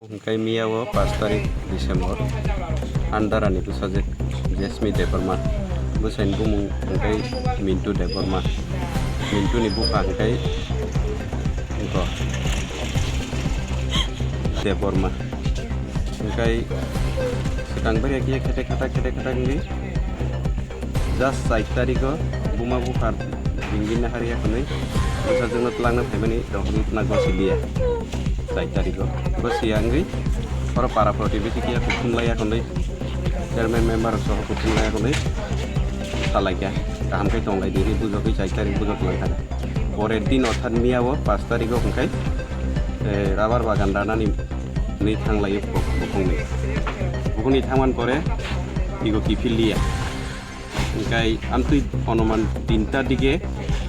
Hingkai miyawo 5 tarik Desember andarani tu sajek Jasmine Deborma busain bumung hingkai Mintu Deborma Mintu ni buka hingkai engko Deborma hingkai sedang beri kata ngi jas 5 tariko buma buka dingin hari yakuni sajengna telangna phaimani dokni nago silia 5 tariko bos siangri para para protivisi kia kutumlai yakuni chairman member soho kutumlai yakuni salaiya kaham kai tonglai diri bujoki 5 tarik bujok langkana porer din othat miyawo 5 tariko hingkai rabar bagan danani ni thanglai bukungni thangman pore igo kifilia hingkai amtui onoman 3ta dige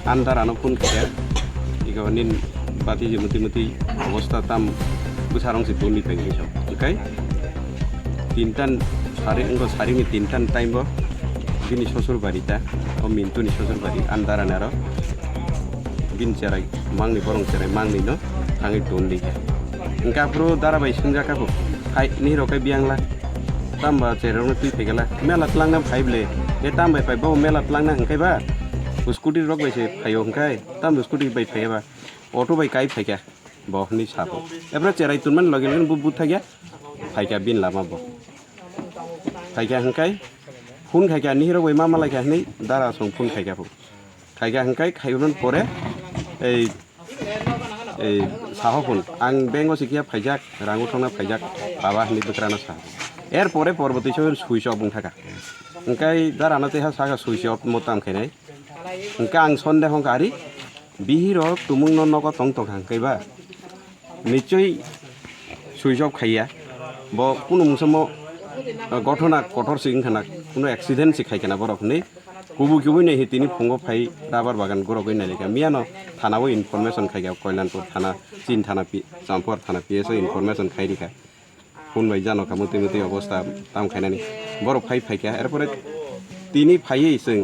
andar anopun kaya igo nin bati muti অবস্থা tam busarong si tuni pengi so hingkai tintan sari ni tintan time bo bini sosur barita o Mintu ni sosur bari andaran aro bin cerai mangni borong cerai mangni no tangi tuni hingka pro darabai sunjaka ko hai ni rokai biangla tamba cerong tu pegala mela tlangna phaible e tambai pai bo mela tlangna hingkai ba scooty rok bai se phayo hingkai tam scooty bai phaiba auto bai kai phaika bohni sapo ebra cerai tunman logelin bu thagya phaika bin lama bo phaika hingkai phun khaika ni hero bai mama laika ni dara song phun khaika bu khaika hingkai khairon pore ei saho phun ang bengo sikia phaijak rangu thona phaijak baba ni bukrana sa er pore porboti chor switch off bung thaka hingkai dara nate ha saga switch off motam khainai hingka ang sonde hongkari bihiro tumung no nogo tong tong hangkai ba নিশ্চয়ই switch off খাইয়া ব কোনো মুসমো ঘটনা কঠোর সিংখানা কোনো accident শিখাইখানা বরফনি কুবু নেই তিনি ফুঙ্গ phi rubber বাগান গরগই নাইলেখা মিয়ানো থানাও ইনফরমেশন খাইগা কল্যাণপুর থানা চীন থানা চাম্পুয়ার থানা পিএসও ইনফরমেশন খাইরিখা শুনবাই জানো মুতি অবস্থা তাম খাইনানি বরফ ফাইকা এরপরে তিনি ফাইয়েই जों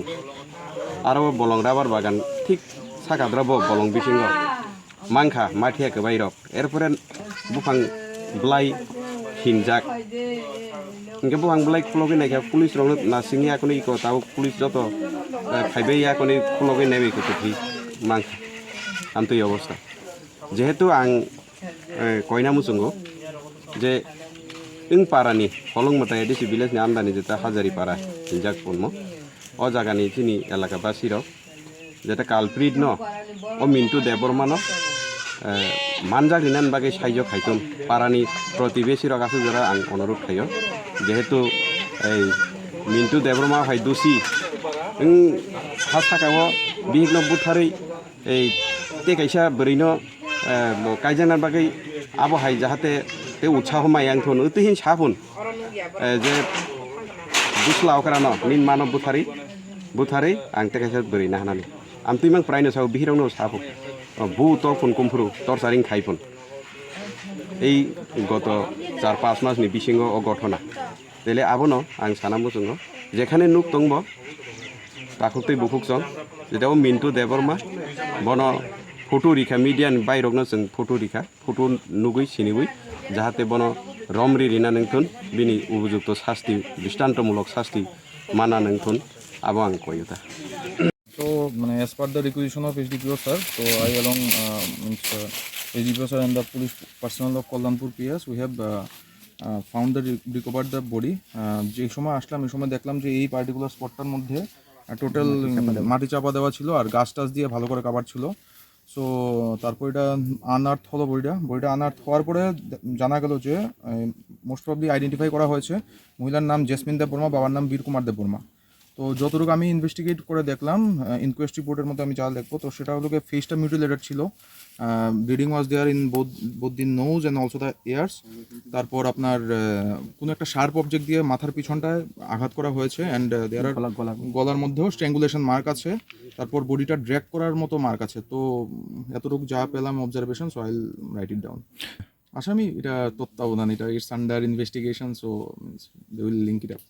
আরো বলং রাবার বাগান ঠিক সাকাদ্রাবো বলং বিসিঙ্গ mangkha mathia ke bairok erpore bufang blai hingjak ingke bufang blai khlogi naikha police rok nasingi akoni iko tau police joto khaibai akoni khlogi nebi ko thi mangkha amtui obostha jehetu ang koina musungo je ing parani holong matai disi village ni amdani jeta hajari para hingjak ponmo o jagani chini elaka basirok jeta culprit no o Mintu Deborma no manjak dinan bagai sayo khaitum parani protibesi rok asu jara ang onorut khayo jehetu ei Mintu Deborma phai dosi ing hasakao bihno buthari ei te kaisa berino kaijana bagai abo hai jahate te utsaho mayang thon utihin sabun je buslao karano nin mano buthari ang te kaisa berina hanani amtui mang praino sao bihirong no sabu bu to phun kumfuru tor saring khaipun ei goto 4-5 mass ni bisingo o gotona tele abono ang sanamu sungo jekhane nuk tongbo takutui bufuk song jetao Mintu Deborma bono photo rikha media ni bairok no जों photo nugui sinigui jahate bono romri rina nengthun bini ubujukto shasti dristantomulok shasti mana nengthun abo ang koyuta. So, as per the requisition of SDPO sir, so I along SDPO sir and the police personnel of Kollanpur PS, we have found recovered the body. যে সময় আসলাম এই সময় দেখলাম যে এই particular স্পটটার মধ্যে total মাটি চাপা দেওয়া ছিল আর গাছ টাছ দিয়ে ভালো করে কাভার ছিল। সো তারপর এটা আনআর্থ হলো বডিটা আনআর্থ হওয়ার পরে জানা গেল যে মোস্ট প্রবলি আইডেন্টিফাই করা হয়েছে মহিলার নাম জেসমিন দেববর্মা, বাবার নাম বীরকুমার দেববর্মা। তো যতটুকু আমি ইনভেস্টিগেট করে দেখলাম ইনকোয়েস্ট রিপোর্টের মধ্যে আমি যা দেখবো তো সেটা হলো ফেসটা মিউটিলেটেড ছিল, bleeding was there in both the nose and also the ears. তারপর আপনার কোনো একটা শার্প অবজেক্ট দিয়ে মাথার পিছনটায় আঘাত করা হয়েছে অ্যান্ড দেয়ার গলার মধ্যেও স্ট্র্যাঙ্গুলেশন মার্ক আছে, তারপর বডিটা ড্র্যাগ করার মতো মার্ক আছে। তো এতটুকু যা পেলাম observation, so I will write it down. আসামি এটা তত্ত্বাবধান, এটা it's under investigation, so they will link it up.